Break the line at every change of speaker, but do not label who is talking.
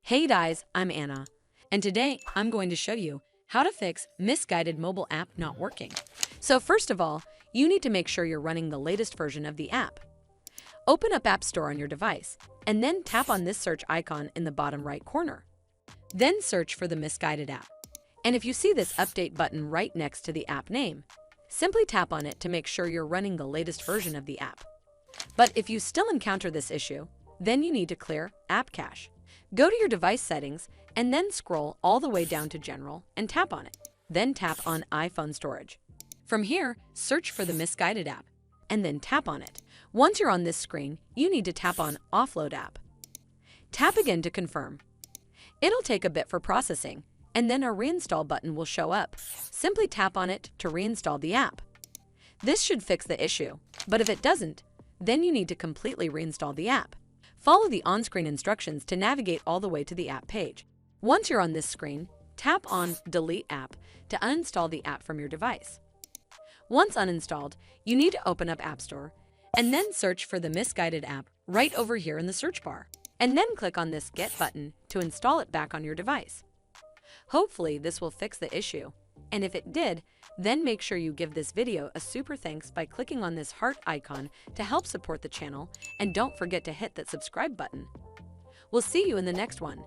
Hey guys, I'm Anna, and today I'm going to show you how to fix misguided mobile app not working. So first of all, you need to make sure you're running the latest version of the app. Open up App Store on your device, and then tap on this search icon in the bottom right corner. Then search for the Missguided app. And if you see this update button right next to the app name, simply tap on it to make sure you're running the latest version of the app. But if you still encounter this issue, then you need to clear App Cache. Go to your device settings and then scroll all the way down to General and tap on it. Then tap on iPhone Storage. From here, search for the Missguided app and then tap on it. Once you're on this screen, you need to tap on Offload app. Tap again to confirm. It'll take a bit for processing, and then a Reinstall button will show up. Simply tap on it to reinstall the app. This should fix the issue, but if it doesn't, then you need to completely reinstall the app. Follow the on-screen instructions to navigate all the way to the app page. Once you're on this screen, tap on Delete App to uninstall the app from your device. Once uninstalled, you need to open up App Store and then search for the Missguided app right over here in the search bar, and then click on this Get button to install it back on your device. Hopefully this will fix the issue, and if it did, then make sure you give this video a super thanks by clicking on this heart icon to help support the channel, and don't forget to hit that subscribe button. We'll see you in the next one.